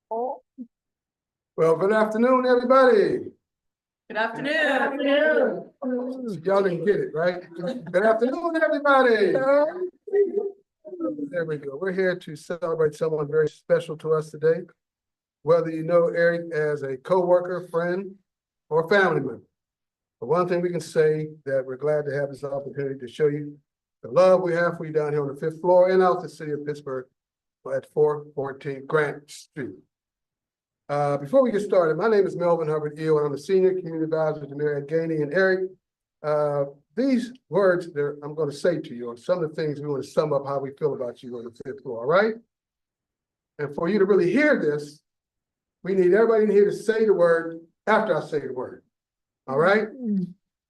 Well, good afternoon, everybody. Good afternoon. Y'all didn't get it, right? Good afternoon, everybody. There we go. We're here to celebrate someone very special to us today. Whether you know Eric as a coworker, friend, or family member. But one thing we can say that we're glad to have this opportunity to show you the love we have for you down here on the 5th floor and out the city of Pittsburgh at 414 Grant Street. Before we get started, my name is Melvin Hubbard Eel, and I'm the Senior Community Advisor to Mayor Ed Gainey and Eric. These words that I'm going to say to you are some of the things we want to sum up how we feel about you on the 5th floor, all right? And for you to really hear this, we need everybody in here to say the word after I say the word, all right?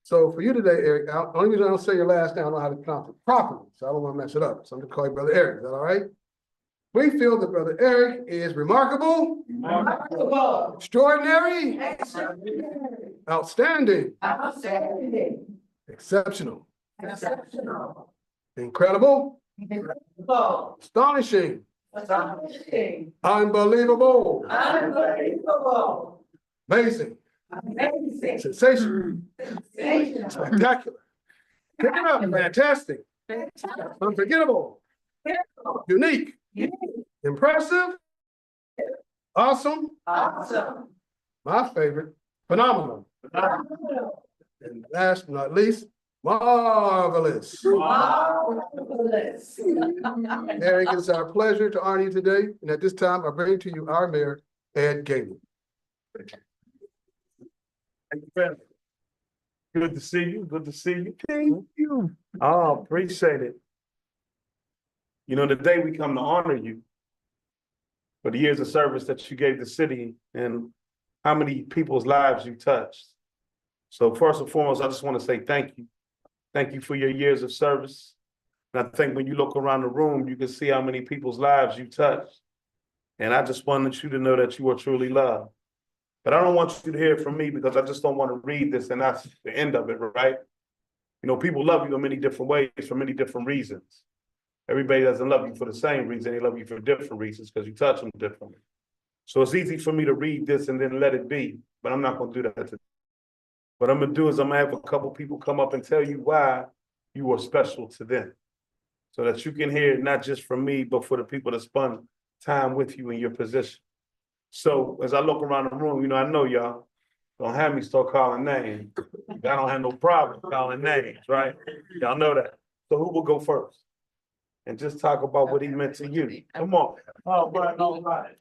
So for you today, Eric, the only reason I don't say your last name, I don't know how to pronounce it properly, so I don't want to mess it up. So I'm going to call you Brother Eric. Is that all right? We feel that Brother Eric is remarkable, extraordinary, outstanding, exceptional, incredible, astonishing, unbelievable, amazing, sensational, spectacular, pick it up, fantastic, unforgettable, unique, impressive, awesome, my favorite, phenomenal, and last but not least, marvelous. Eric, it's our pleasure to honor you today, and at this time, I bring to you our mayor, Ed Gainey. Thank you, friend. Good to see you. Good to see you. Thank you. Oh, appreciate it. You know, today we come to honor you for the years of service that you gave the city and how many people's lives you touched. So first and foremost, I just want to say thank you. Thank you for your years of service. And I think when you look around the room, you can see how many people's lives you touched. And I just wanted you to know that you are truly loved. But I don't want you to hear it from me because I just don't want to read this and that's the end of it, right? You know, people love you in many different ways for many different reasons. Everybody doesn't love you for the same reason. They love you for different reasons because you touch them differently. So it's easy for me to read this and then let it be, but I'm not going to do that today. What I'm going to do is I'm going to have a couple people come up and tell you why you are special to them so that you can hear it not just from me, but for the people that spend time with you in your position. So as I look around the room, you know, I know y'all don't have me start calling names. I don't have no problem calling names, right? Y'all know that. So who will go first? And just talk about what he meant to you. Come on. Oh, right, all right.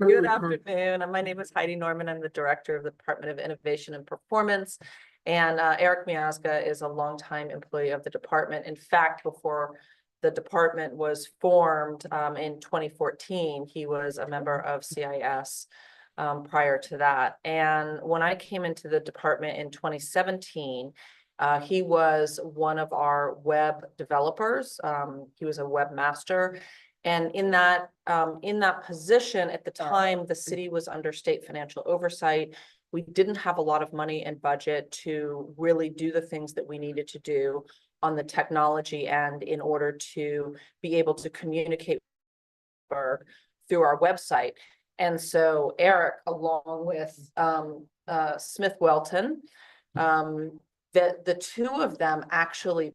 Good afternoon. My name is Heidi Norman. I'm the director of the Department of Innovation and Performance. And Eric Miazga is a longtime employee of the department. In fact, before the department was formed in 2014, he was a member of CIS. Prior to that. And when I came into the department in 2017, he was one of our web developers. He was a webmaster. And in that position at the time, the city was under state financial oversight. We didn't have a lot of money and budget to really do the things that we needed to do on the technology end in order to be able to communicate through our website. And so Eric, along with Smith Welton, the two of them actually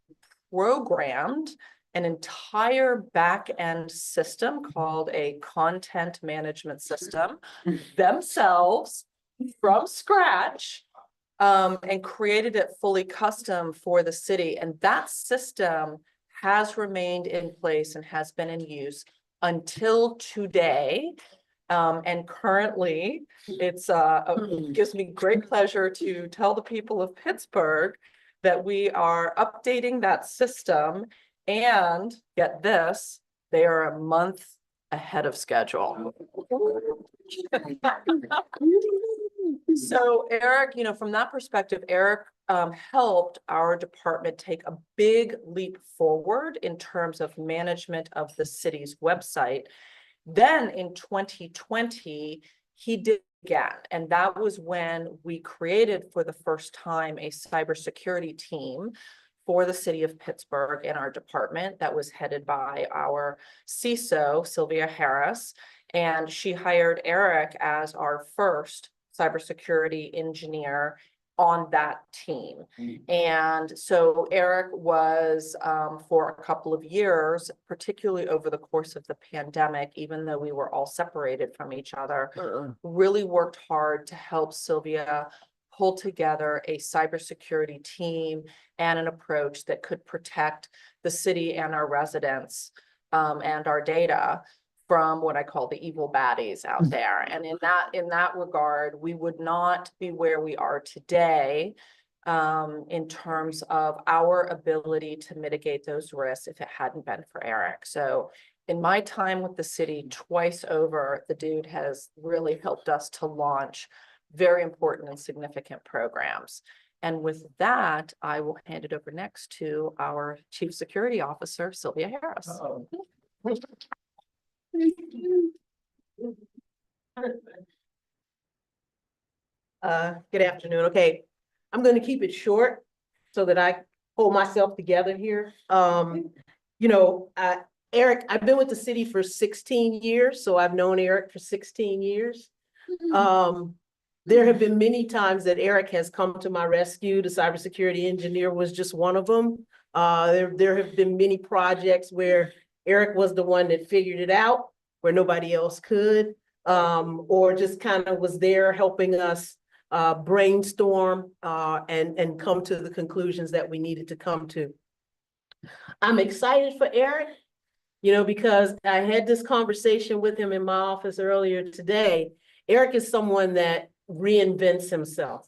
programmed an entire back-end system called a content management system themselves from scratch and created it fully custom for the city. And that system has remained in place and has been in use until today. And currently, it gives me great pleasure to tell the people of Pittsburgh that we are updating that system, and get this, they are a month ahead of schedule. So Eric, you know, from that perspective, Eric helped our department take a big leap forward in terms of management of the city's website. Then in 2020, he did again, and that was when we created for the first time a cybersecurity team for the city of Pittsburgh in our department that was headed by our CISO, Sylvia Harris. And she hired Eric as our first cybersecurity engineer on that team. And so Eric was, for a couple of years, particularly over the course of the pandemic, even though we were all separated from each other, really worked hard to help Sylvia pull together a cybersecurity team and an approach that could protect the city and our residents, and our data from what I call the evil baddies out there. And in that regard, we would not be where we are today, in terms of our ability to mitigate those risks if it hadn't been for Eric. So in my time with the city twice over, the dude has really helped us to launch very important and significant programs. And with that, I will hand it over next to our Chief Security Officer, Sylvia Harris. Good afternoon. Okay, I'm going to keep it short so that I hold myself together here. Eric, I've been with the city for 16 years, so I've known Eric for 16 years. There have been many times that Eric has come to my rescue. The cybersecurity engineer was just one of them. There have been many projects where Eric was the one that figured it out, where nobody else could, or just kind of was there helping us brainstorm and come to the conclusions that we needed to come to. I'm excited for Eric, because I had this conversation with him in my office earlier today. Eric is someone that reinvents himself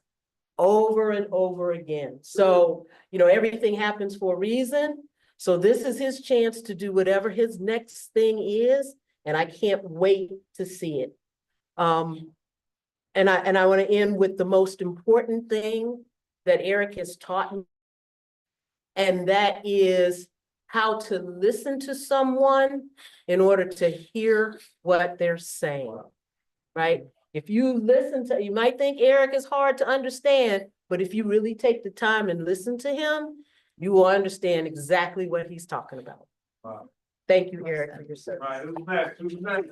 over and over again. So, everything happens for a reason. So this is his chance to do whatever his next thing is, and I can't wait to see it. And I want to end with the most important thing that Eric has taught me, and that is how to listen to someone in order to hear what they're saying, right? If you listen to, you might think Eric is hard to understand, but if you really take the time and listen to him, you will understand exactly what he's talking about. Wow. Thank you, Eric, for your service. Right, who's next? Who's next?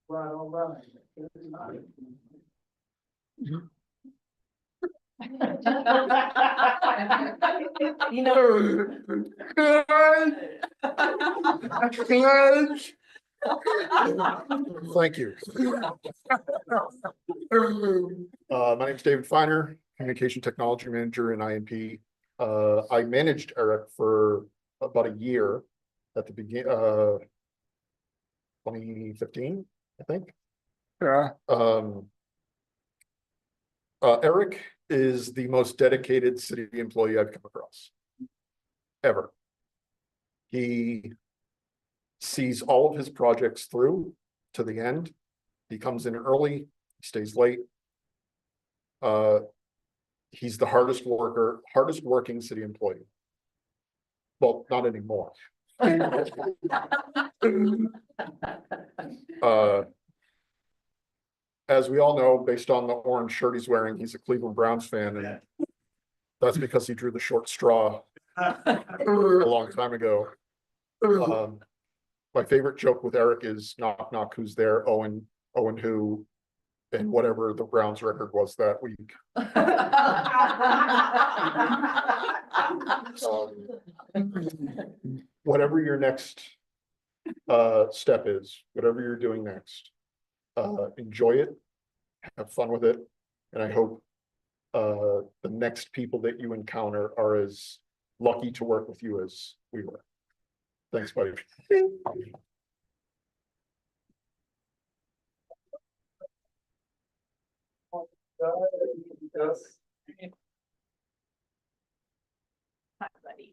Right, all right. Thank you. My name is David Feiner, Communication Technology Manager in INP. I managed Eric for about a year at the beginning, 2015, I think. Yeah. Eric is the most dedicated city employee I've come across, ever. He sees all of his projects through to the end. He comes in early, stays late. He's the hardest working city employee. Well, not anymore. As we all know, based on the orange shirt he's wearing, he's a Cleveland Browns fan, and that's because he drew the short straw a long time ago. My favorite joke with Eric is knock knock, who's there? Owen who, and whatever the Browns record was that week. Whatever your next step is, whatever you're doing next, enjoy it, have fun with it, and I hope the next people that you encounter are as lucky to work with you as we were. Thanks, buddy. Hi, buddy.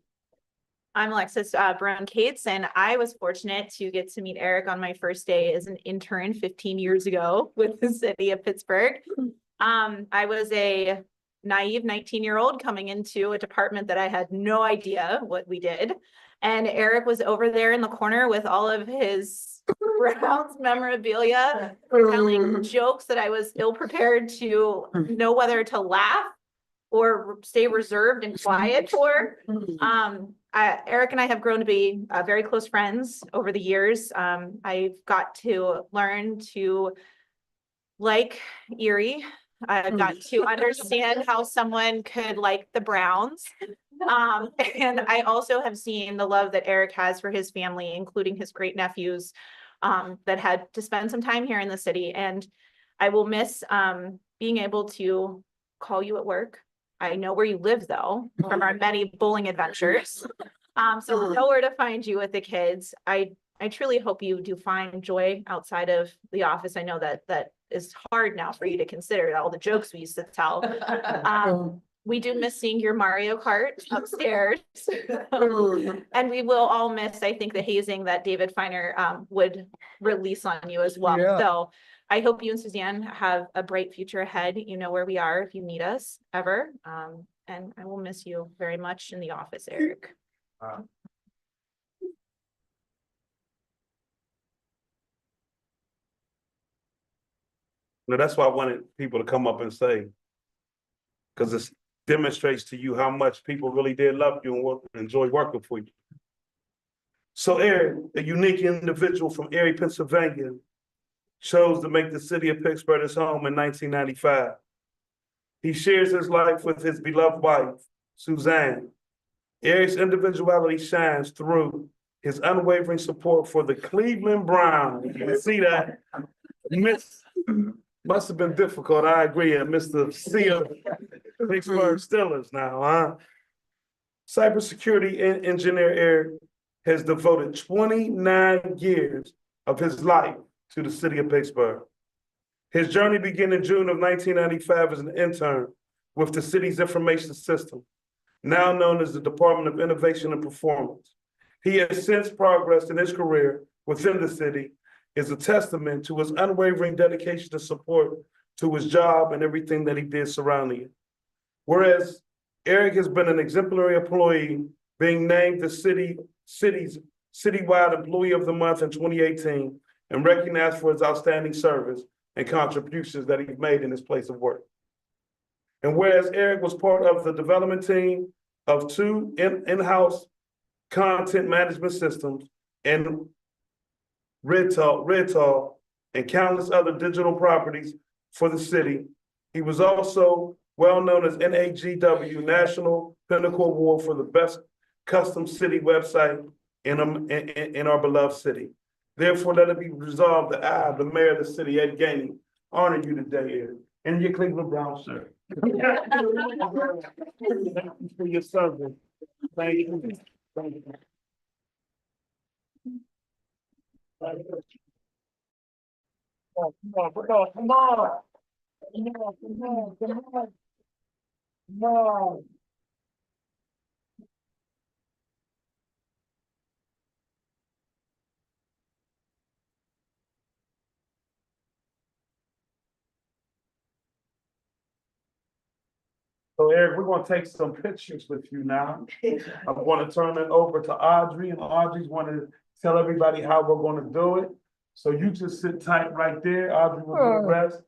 I'm Alexis Brown Cates, and I was fortunate to get to meet Eric on my first day as an intern 15 years ago with the city of Pittsburgh. I was a naive 19-year-old coming into a department that I had no idea what we did. And Eric was over there in the corner with all of his Browns memorabilia, telling jokes that I was ill prepared to know whether to laugh or stay reserved and quiet for. Eric and I have grown to be very close friends over the years. I've got to learn to like Erie. I've got to understand how someone could like the Browns. And I also have seen the love that Eric has for his family, including his great nephews, that had to spend some time here in the city. And I will miss being able to call you at work. I know where you live though, from our many bowling adventures. So we know where to find you with the kids. I truly hope you do find joy outside of the office. I know that is hard now for you to consider all the jokes we used to tell. We do miss seeing your Mario Kart upstairs. And we will all miss, I think, the hazing that David Feiner would release on you as well. Yeah. So I hope you and Suzanne have a bright future ahead. You know where we are if you need us ever. And I will miss you very much in the office, Eric. Now, that's why I wanted people to come up and say, because it demonstrates to you how much people really did love you and enjoy working for you. So Eric, a unique individual from Erie, Pennsylvania, chose to make the city of Pittsburgh his home in 1995. He shares his life with his beloved wife, Suzanne. Eric's individuality shines through his unwavering support for the Cleveland Browns. You can see that. Must have been difficult, I agree, and Mr. City of Pittsburgh Steelers now, huh? Cybersecurity engineer Eric has devoted 29 years of his life to the city of Pittsburgh. His journey began in June of 1995 as an intern with the city's information system, now known as the Department of Innovation and Performance. He has since progressed in his career within the city, is a testament to his unwavering dedication to support to his job and everything that he did surrounding it. Whereas Eric has been an exemplary employee, being named the city's citywide Employee of the Month in 2018 and recognized for his outstanding service and contributions that he's made in his place of work. And whereas Eric was part of the development team of two in-house content management systems and Red Talk, and countless other digital properties for the city. He was also well known as NAGW National Pinnacle Award for the best custom city website in our beloved city. Therefore, let it be resolved that I, the mayor of the city, Ed Gainey, honor you today, Ed, in your Cleveland Browns shirt. Thank you for your service. Thank you. Thank you. Come on, come on, come on, come on. Come on, come on, come on. Come on. So Eric, we're gonna take some pictures with you now. I'm gonna turn it over to Audrey, and Audrey's gonna tell everybody how we're gonna do it. So you just sit tight right there. Audrey will do the rest.